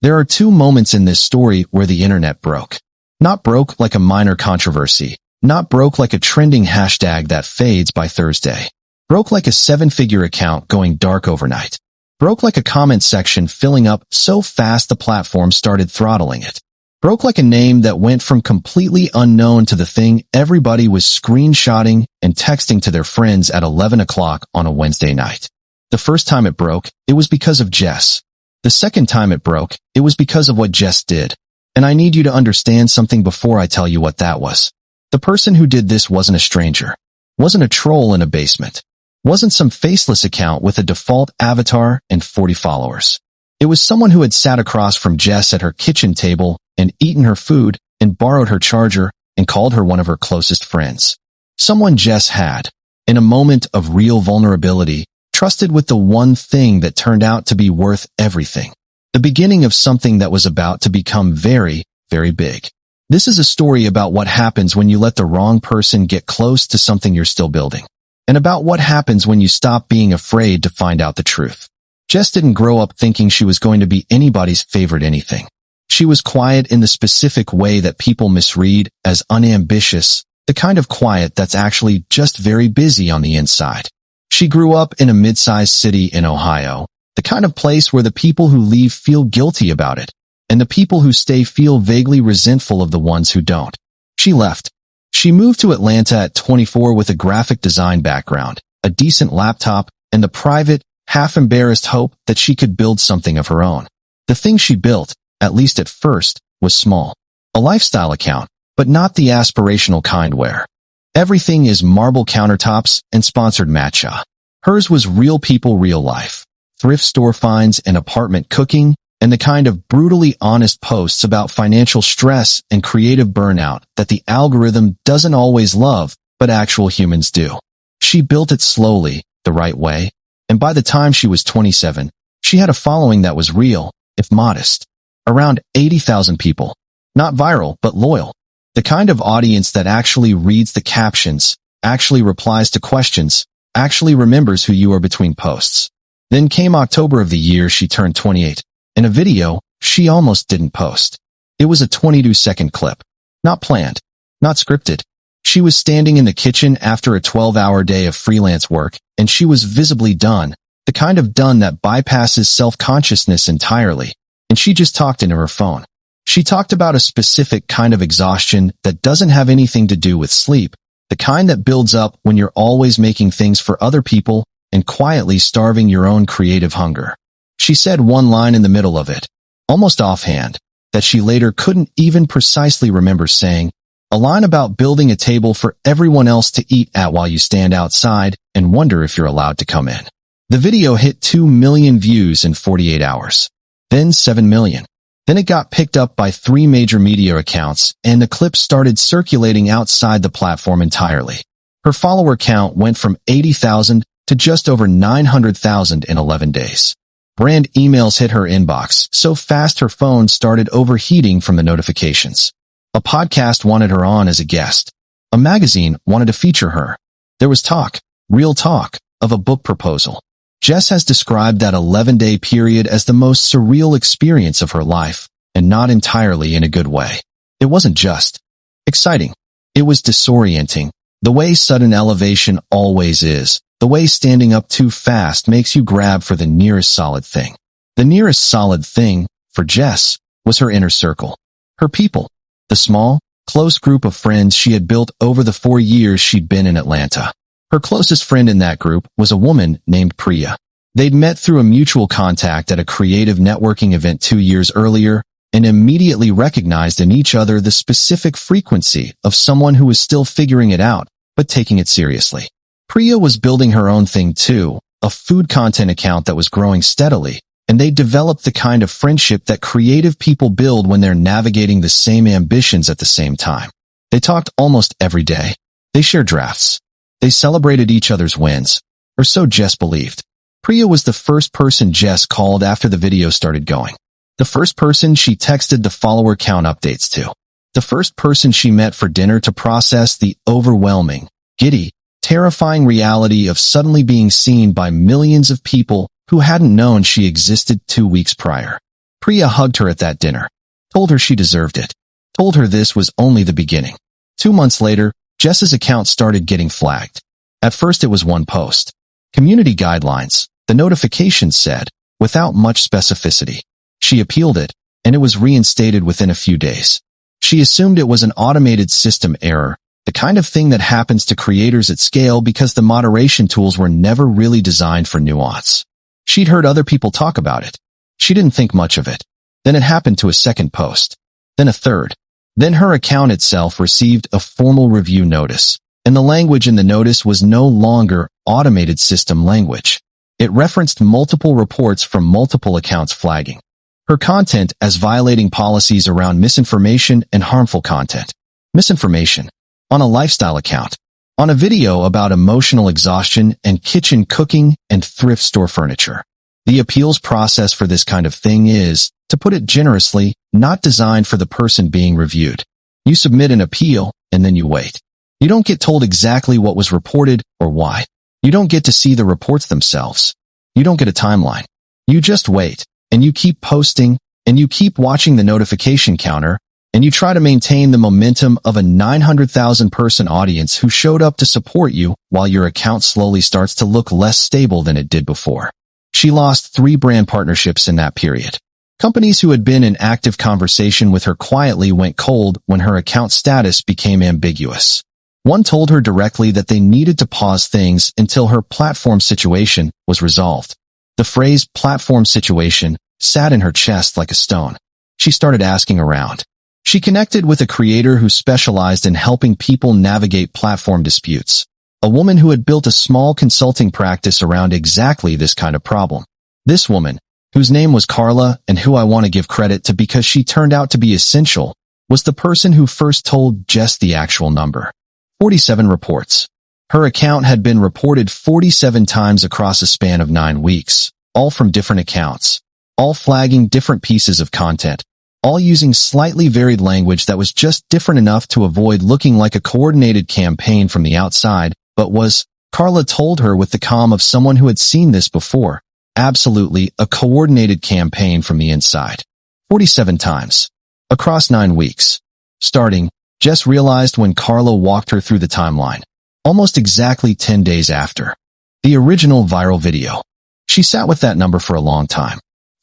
There are two moments in this story where the internet broke. Not broke like a minor controversy. Not broke like a trending hashtag that fades by Thursday. Broke like a seven-figure account going dark overnight. Broke like a comment section filling up so fast the platform started throttling it. Broke like a name that went from completely unknown to the thing everybody was screenshotting and texting to their friends at 11 o'clock on a Wednesday night. The first time it broke, it was because of Jess. The second time it broke, it was because of what Jess did. And I need you to understand something before I tell you what that was. The person who did this wasn't a stranger. Wasn't a troll in a basement. Wasn't some faceless account with a default avatar and 40 followers. It was someone who had sat across from Jess at her kitchen table and eaten her food and borrowed her charger and called her one of her closest friends. Someone Jess had, in a moment of real vulnerability, trusted with the one thing that turned out to be worth everything. The beginning of something that was about to become very, very big. This is a story about what happens when you let the wrong person get close to something you're still building. And about what happens when you stop being afraid to find out the truth. Jess didn't grow up thinking she was going to be anybody's favorite anything. She was quiet in the specific way that people misread as unambitious, the kind of quiet that's actually just very busy on the inside. She grew up in a mid-sized city in Ohio, the kind of place where the people who leave feel guilty about it, and the people who stay feel vaguely resentful of the ones who don't. She left. She moved to Atlanta at 24 with a graphic design background, a decent laptop, and the private, half-embarrassed hope that she could build something of her own. The thing she built, at least at first, was small. A lifestyle account, but not the aspirational kind where everything is marble countertops and sponsored matcha. Hers was real people, real life. Thrift store finds and apartment cooking, and the kind of brutally honest posts about financial stress and creative burnout that the algorithm doesn't always love, but actual humans do. She built it slowly, the right way, and by the time she was 27, she had a following that was real, if modest. Around 80,000 people. Not viral, but loyal. The kind of audience that actually reads the captions, actually replies to questions, actually remembers who you are between posts. Then came October of the year she turned 28. In a video, she almost didn't post. It was a 22-second clip. Not planned. Not scripted. She was standing in the kitchen after a 12-hour day of freelance work, and she was visibly done, the kind of done that bypasses self-consciousness entirely, and she just talked into her phone. She talked about a specific kind of exhaustion that doesn't have anything to do with sleep, the kind that builds up when you're always making things for other people and quietly starving your own creative hunger. She said one line in the middle of it, almost offhand, that she later couldn't even precisely remember saying, a line about building a table for everyone else to eat at while you stand outside and wonder if you're allowed to come in. The video hit 2 million views in 48 hours. Then 7 million. Then it got picked up by 3 major media accounts, and the clip started circulating outside the platform entirely. Her follower count went from 80,000 to just over 900,000 in 11 days. Brand emails hit her inbox so fast her phone started overheating from the notifications. A podcast wanted her on as a guest. A magazine wanted to feature her. There was talk, real talk, of a book proposal. Jess has described that 11-day period as the most surreal experience of her life, and not entirely in a good way. It wasn't just exciting. It was disorienting, the way sudden elevation always is, the way standing up too fast makes you grab for the nearest solid thing. The nearest solid thing, for Jess, was her inner circle. Her people. The small, close group of friends she had built over the 4 years she'd been in Atlanta. Her closest friend in that group was a woman named Priya. They'd met through a mutual contact at a creative networking event 2 years earlier and immediately recognized in each other the specific frequency of someone who was still figuring it out, but taking it seriously. Priya was building her own thing too, a food content account that was growing steadily, and they developed the kind of friendship that creative people build when they're navigating the same ambitions at the same time. They talked almost every day. They shared drafts. They celebrated each other's wins, or so Jess believed. Priya was the first person Jess called after the video started going. The first person she texted the follower count updates to. The first person she met for dinner to process the overwhelming, giddy, terrifying reality of suddenly being seen by millions of people who hadn't known she existed 2 weeks prior. Priya hugged her at that dinner, told her she deserved it, told her this was only the beginning. 2 months later, Jess's account started getting flagged. At first it was one post. Community guidelines, the notification said, without much specificity. She appealed it, and it was reinstated within a few days. She assumed it was an automated system error, the kind of thing that happens to creators at scale because the moderation tools were never really designed for nuance. She'd heard other people talk about it. She didn't think much of it. Then it happened to a second post. Then a third. Then her account itself received a formal review notice, and the language in the notice was no longer automated system language. It referenced multiple reports from multiple accounts flagging her content as violating policies around misinformation and harmful content. Misinformation. On a lifestyle account. On a video about emotional exhaustion and kitchen cooking and thrift store furniture. The appeals process for this kind of thing is, to put it generously, not designed for the person being reviewed. You submit an appeal, and then you wait. You don't get told exactly what was reported or why. You don't get to see the reports themselves. You don't get a timeline. You just wait, and you keep posting, and you keep watching the notification counter, and you try to maintain the momentum of a 900,000 person audience who showed up to support you while your account slowly starts to look less stable than it did before. She lost 3 brand partnerships in that period. Companies who had been in active conversation with her quietly went cold when her account status became ambiguous. One told her directly that they needed to pause things until her platform situation was resolved. The phrase platform situation sat in her chest like a stone. She started asking around. She connected with a creator who specialized in helping people navigate platform disputes. A woman who had built a small consulting practice around exactly this kind of problem. This woman, whose name was Carla and who I want to give credit to because she turned out to be essential, was the person who first told Jess the actual number. 47 reports. Her account had been reported 47 times across a span of 9 weeks, all from different accounts, all flagging different pieces of content, all using slightly varied language that was just different enough to avoid looking like a coordinated campaign from the outside, but was, Carla told her with the calm of someone who had seen this before, absolutely a coordinated campaign from the inside. 47 times. Across 9 weeks. Starting, Jess realized when Carla walked her through the timeline, almost exactly 10 days after the original viral video. She sat with that number for a long time.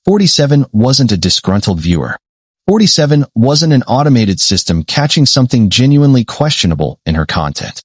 47 wasn't a disgruntled viewer. 47 wasn't an automated system catching something genuinely questionable in her content.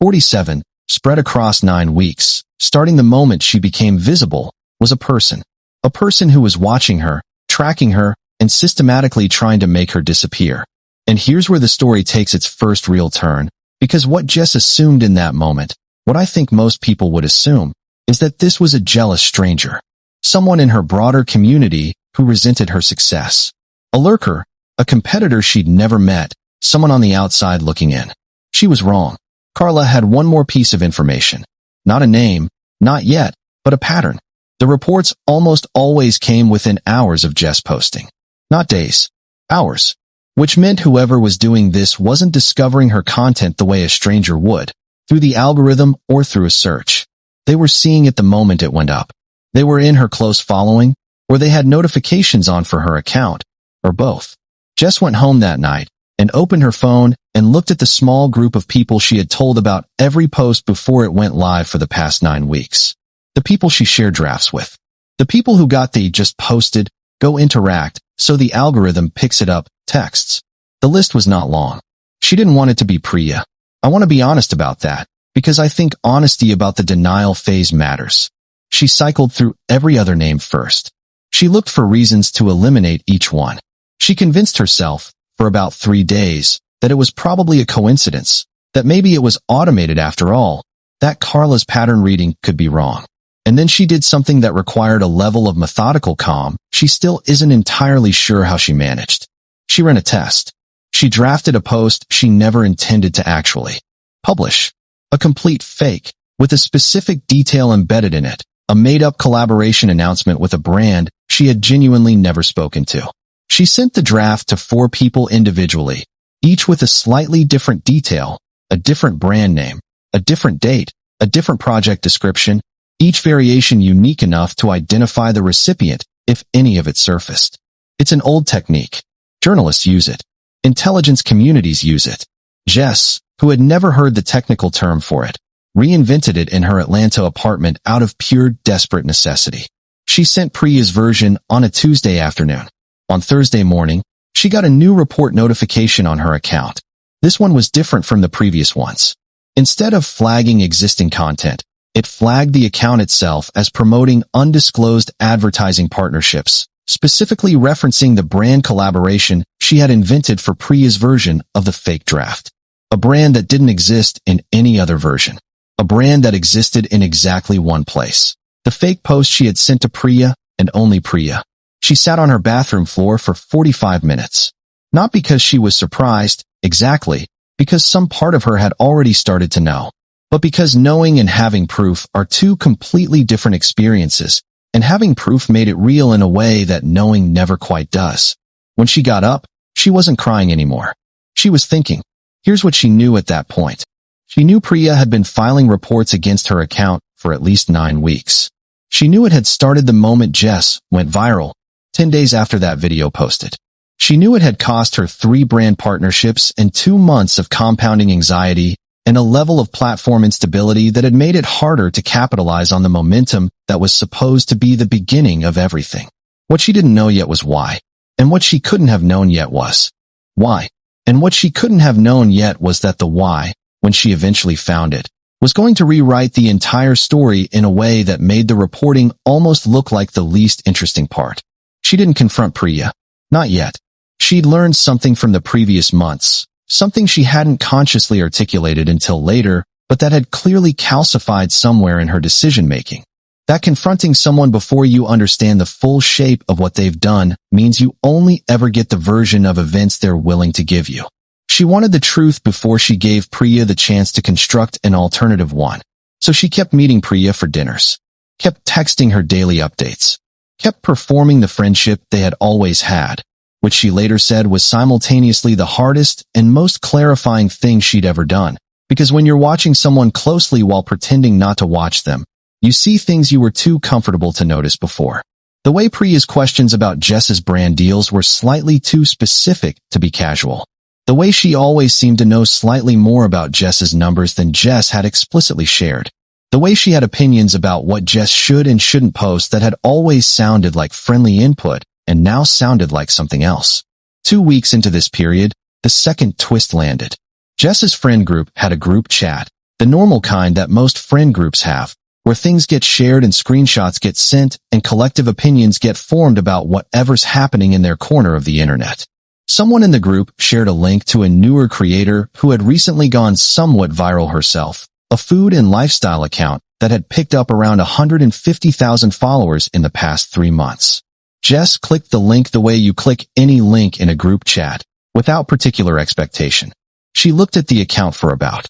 47, spread across 9 weeks, starting the moment she became visible, was a person. A person who was watching her, tracking her, and systematically trying to make her disappear. And here's where the story takes its first real turn, because what Jess assumed in that moment, what I think most people would assume, is that this was a jealous stranger. Someone in her broader community who resented her success. A lurker, a competitor she'd never met, someone on the outside looking in. She was wrong. Carla had one more piece of information. Not a name, not yet, but a pattern. The reports almost always came within hours of Jess posting. Not days. Hours. Which meant whoever was doing this wasn't discovering her content the way a stranger would, through the algorithm or through a search. They were seeing it the moment it went up. They were in her close following, or they had notifications on for her account, or both. Jess went home that night and opened her phone and looked at the small group of people she had told about every post before it went live for the past 9 weeks. The people she shared drafts with. The people who got the just posted, go interact, so the algorithm picks it up, texts. The list was not long. She didn't want it to be Priya. I want to be honest about that, because I think honesty about the denial phase matters. She cycled through every other name first. She looked for reasons to eliminate each one. She convinced herself, for about 3 days, that it was probably a coincidence, that maybe it was automated after all, that Carla's pattern reading could be wrong. And then she did something that required a level of methodical calm she still isn't entirely sure how she managed. She ran a test. She drafted a post she never intended to actually publish. A complete fake, with a specific detail embedded in it, a made-up collaboration announcement with a brand she had genuinely never spoken to. She sent the draft to 4 people individually, each with a slightly different detail, a different brand name, a different date, a different project description, each variation unique enough to identify the recipient if any of it surfaced. It's an old technique. Journalists use it. Intelligence communities use it. Jess, who had never heard the technical term for it, reinvented it in her Atlanta apartment out of pure desperate necessity. She sent Priya's version on a Tuesday afternoon. On Thursday morning, she got a new report notification on her account. This one was different from the previous ones. Instead of flagging existing content, it flagged the account itself as promoting undisclosed advertising partnerships, specifically referencing the brand collaboration she had invented for Priya's version of the fake draft. A brand that didn't exist in any other version. A brand that existed in exactly one place. The fake post she had sent to Priya, and only Priya. She sat on her bathroom floor for 45 minutes. Not because she was surprised, exactly, because some part of her had already started to know, but because knowing and having proof are two completely different experiences, and having proof made it real in a way that knowing never quite does. When she got up, she wasn't crying anymore. She was thinking. Here's what she knew at that point. She knew Priya had been filing reports against her account for at least 9 weeks. She knew it had started the moment Jess went viral, 10 days after that video posted. She knew it had cost her 3 brand partnerships and 2 months of compounding anxiety and a level of platform instability that had made it harder to capitalize on the momentum that was supposed to be the beginning of everything. What she didn't know yet was why, and what she couldn't have known yet was why. And what she couldn't have known yet was that the why, when she eventually found it, was going to rewrite the entire story in a way that made the reporting almost look like the least interesting part. She didn't confront Priya. Not yet. She'd learned something from the previous months, something she hadn't consciously articulated until later, but that had clearly calcified somewhere in her decision-making. That confronting someone before you understand the full shape of what they've done means you only ever get the version of events they're willing to give you. She wanted the truth before she gave Priya the chance to construct an alternative one. So she kept meeting Priya for dinners, kept texting her daily updates, kept performing the friendship they had always had, which she later said was simultaneously the hardest and most clarifying thing she'd ever done. Because when you're watching someone closely while pretending not to watch them, you see things you were too comfortable to notice before. The way Priya's questions about Jess's brand deals were slightly too specific to be casual. The way she always seemed to know slightly more about Jess's numbers than Jess had explicitly shared. The way she had opinions about what Jess should and shouldn't post that had always sounded like friendly input and now sounded like something else. 2 weeks into this period, the second twist landed. Jess's friend group had a group chat, the normal kind that most friend groups have, where things get shared and screenshots get sent and collective opinions get formed about whatever's happening in their corner of the internet. Someone in the group shared a link to a newer creator who had recently gone somewhat viral herself, a food and lifestyle account that had picked up around 150,000 followers in the past 3 months. Jess clicked the link the way you click any link in a group chat, without particular expectation. She looked at the account for about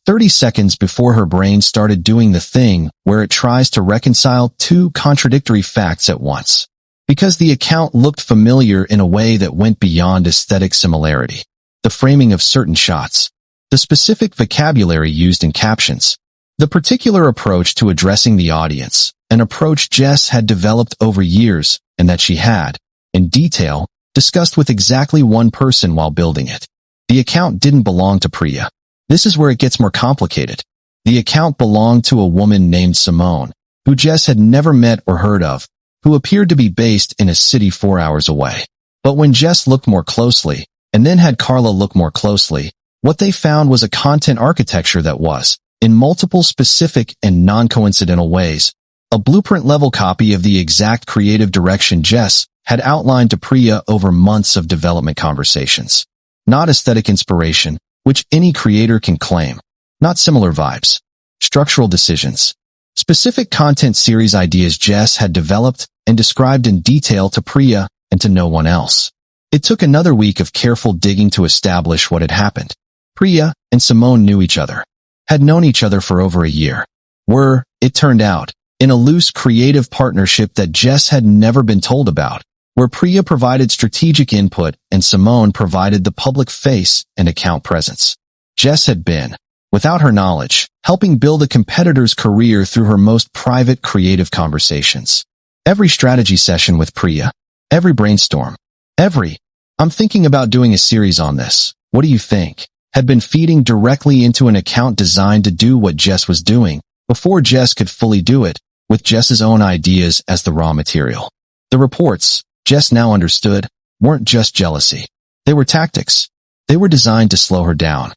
30 seconds before her brain started doing the thing where it tries to reconcile 2 contradictory facts at once. Because the account looked familiar in a way that went beyond aesthetic similarity. The framing of certain shots. The specific vocabulary used in captions. The particular approach to addressing the audience, an approach Jess had developed over years and that she had, in detail, discussed with exactly one person while building it. The account didn't belong to Priya. This is where it gets more complicated. The account belonged to a woman named Simone, who Jess had never met or heard of, who appeared to be based in a city 4 hours away. But when Jess looked more closely, and then had Carla look more closely, what they found was a content architecture that was, in multiple specific and non-coincidental ways, a blueprint-level copy of the exact creative direction Jess had outlined to Priya over months of development conversations. Not aesthetic inspiration, which any creator can claim. Not similar vibes. Structural decisions. Specific content series ideas Jess had developed and described in detail to Priya and to no one else. It took another week of careful digging to establish what had happened. Priya and Simone knew each other, had known each other for over a year, were, it turned out, in a loose creative partnership that Jess had never been told about, where Priya provided strategic input and Simone provided the public face and account presence. Jess had been, without her knowledge, helping build a competitor's career through her most private creative conversations. Every strategy session with Priya, every brainstorm, I'm thinking about doing a series on this. What do you think? Had been feeding directly into an account designed to do what Jess was doing, before Jess could fully do it, with Jess's own ideas as the raw material. The reports, Jess now understood, weren't just jealousy. They were tactics. They were designed to slow her down,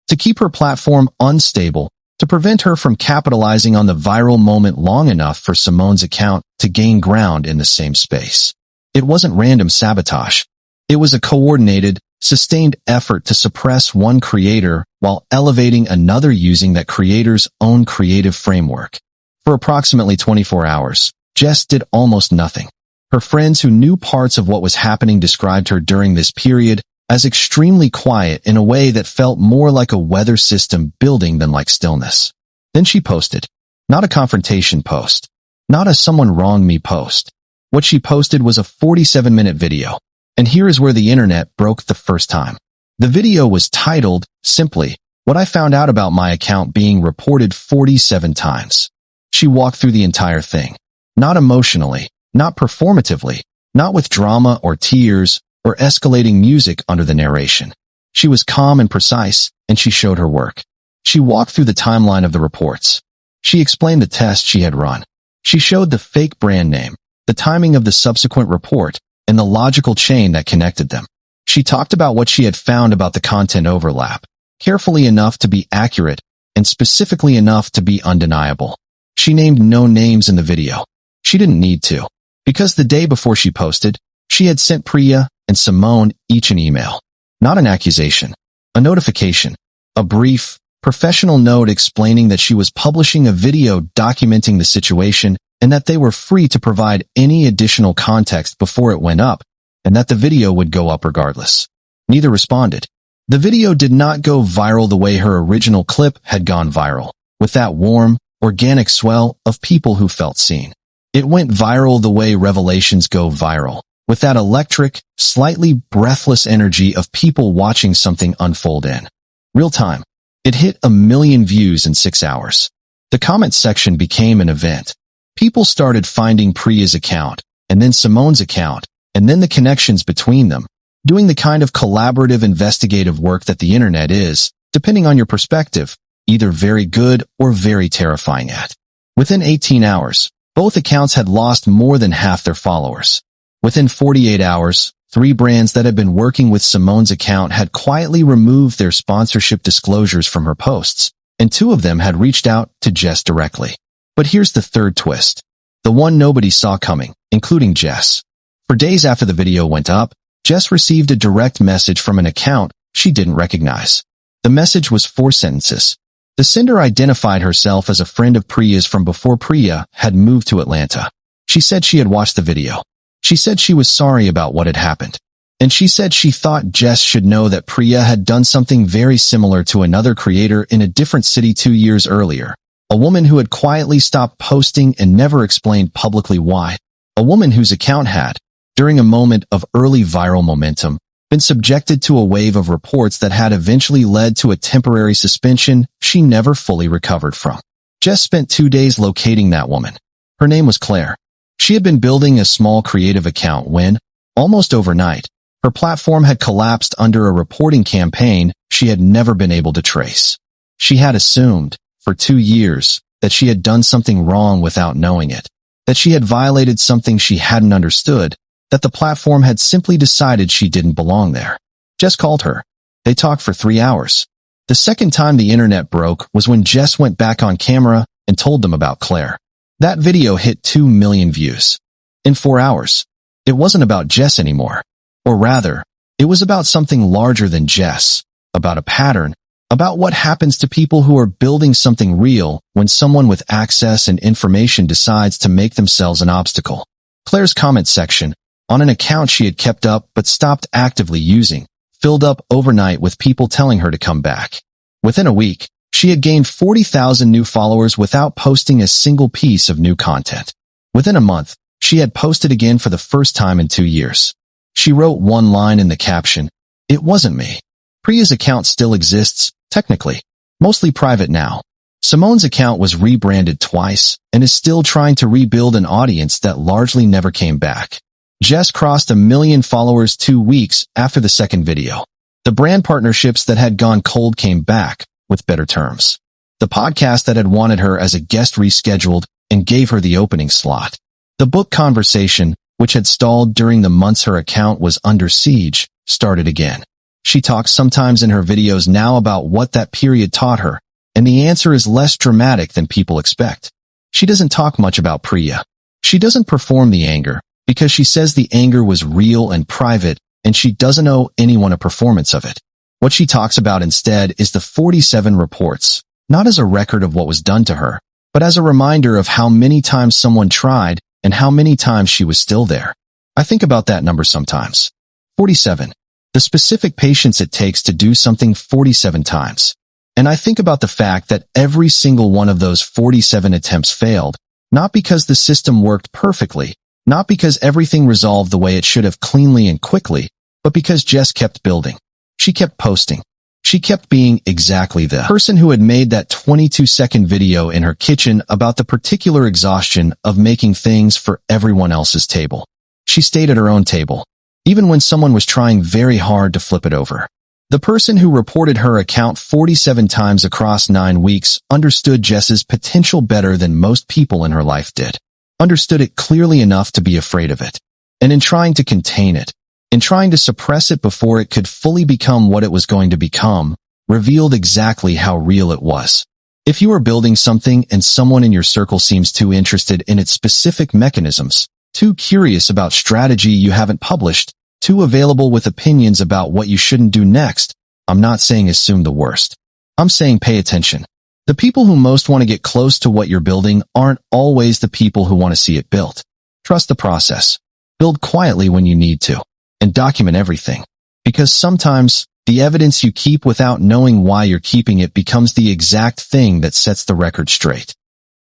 to keep her platform unstable, to prevent her from capitalizing on the viral moment long enough for Simone's account to gain ground in the same space. It wasn't random sabotage. It was a coordinated, sustained effort to suppress one creator while elevating another using that creator's own creative framework. For approximately 24 hours, Jess did almost nothing. Her friends who knew parts of what was happening described her during this period as extremely quiet in a way that felt more like a weather system building than like stillness. Then she posted. Not a confrontation post. Not a someone wronged me post. What she posted was a 47-minute video. And here is where the internet broke the first time. The video was titled, simply, What I Found Out About My Account Being Reported 47 Times. She walked through the entire thing. Not emotionally, not performatively, not with drama or tears or escalating music under the narration. She was calm and precise, and she showed her work. She walked through the timeline of the reports. She explained the test she had run. She showed the fake brand name, the timing of the subsequent report, and the logical chain that connected them. She talked about what she had found about the content overlap, carefully enough to be accurate and specifically enough to be undeniable. She named no names in the video. She didn't need to, because the day before she posted, she had sent Priya and Simone each an email. Not an accusation, a notification, a brief, professional note explaining that she was publishing a video documenting the situation and that they were free to provide any additional context before it went up, and that the video would go up regardless. Neither responded. The video did not go viral the way her original clip had gone viral, with that warm, organic swell of people who felt seen. It went viral the way revelations go viral, with that electric, slightly breathless energy of people watching something unfold in real time. It hit 1 million views in 6 hours. The comment section became an event. People started finding Priya's account, and then Simone's account, and then the connections between them, doing the kind of collaborative investigative work that the internet is, depending on your perspective, either very good or very terrifying at. Within 18 hours, both accounts had lost more than half their followers. Within 48 hours, 3 brands that had been working with Simone's account had quietly removed their sponsorship disclosures from her posts, and 2 of them had reached out to Jess directly. But here's the third twist. The one nobody saw coming, including Jess. For days after the video went up, Jess received a direct message from an account she didn't recognize. The message was 4 sentences. The sender identified herself as a friend of Priya's from before Priya had moved to Atlanta. She said she had watched the video. She said she was sorry about what had happened. And she said she thought Jess should know that Priya had done something very similar to another creator in a different city 2 years earlier. A woman who had quietly stopped posting and never explained publicly why. A woman whose account had, during a moment of early viral momentum, been subjected to a wave of reports that had eventually led to a temporary suspension she never fully recovered from. Jess spent 2 days locating that woman. Her name was Claire. She had been building a small creative account when, almost overnight, her platform had collapsed under a reporting campaign she had never been able to trace. She had assumed, for 2 years, that she had done something wrong without knowing it, that she had violated something she hadn't understood, that the platform had simply decided she didn't belong there. Jess called her. They talked for 3 hours. The second time the internet broke was when Jess went back on camera and told them about Claire. That video hit 2 million views. In 4 hours. It wasn't about Jess anymore. Or rather, it was about something larger than Jess, about a pattern, about what happens to people who are building something real when someone with access and information decides to make themselves an obstacle. Claire's comment section, on an account she had kept up but stopped actively using, filled up overnight with people telling her to come back. Within a week, she had gained 40,000 new followers without posting a single piece of new content. Within a month, she had posted again for the first time in 2 years. She wrote one line in the caption, "It wasn't me." Priya's account still exists, technically, mostly private now. Simone's account was rebranded twice and is still trying to rebuild an audience that largely never came back. Jess crossed 1 million followers 2 weeks after the second video. The brand partnerships that had gone cold came back with better terms. The podcast that had wanted her as a guest rescheduled and gave her the opening slot. The book conversation, which had stalled during the months her account was under siege, started again. She talks sometimes in her videos now about what that period taught her, and the answer is less dramatic than people expect. She doesn't talk much about Priya. She doesn't perform the anger, because she says the anger was real and private, and she doesn't owe anyone a performance of it. What she talks about instead is the 47 reports, not as a record of what was done to her, but as a reminder of how many times someone tried and how many times she was still there. I think about that number sometimes. 47. The specific patience it takes to do something 47 times. And I think about the fact that every single one of those 47 attempts failed, not because the system worked perfectly, not because everything resolved the way it should have cleanly and quickly, but because Jess kept building. She kept posting. She kept being exactly the person who had made that 22-second video in her kitchen about the particular exhaustion of making things for everyone else's table. She stayed at her own table, even when someone was trying very hard to flip it over. The person who reported her account 47 times across 9 weeks understood Jess's potential better than most people in her life did. Understood it clearly enough to be afraid of it. And in trying to contain it, in trying to suppress it before it could fully become what it was going to become, revealed exactly how real it was. If you are building something and someone in your circle seems too interested in its specific mechanisms, too curious about strategy you haven't published, too available with opinions about what you shouldn't do next, I'm not saying assume the worst. I'm saying pay attention. The people who most want to get close to what you're building aren't always the people who want to see it built. Trust the process. Build quietly when you need to. And document everything. Because sometimes, the evidence you keep without knowing why you're keeping it becomes the exact thing that sets the record straight.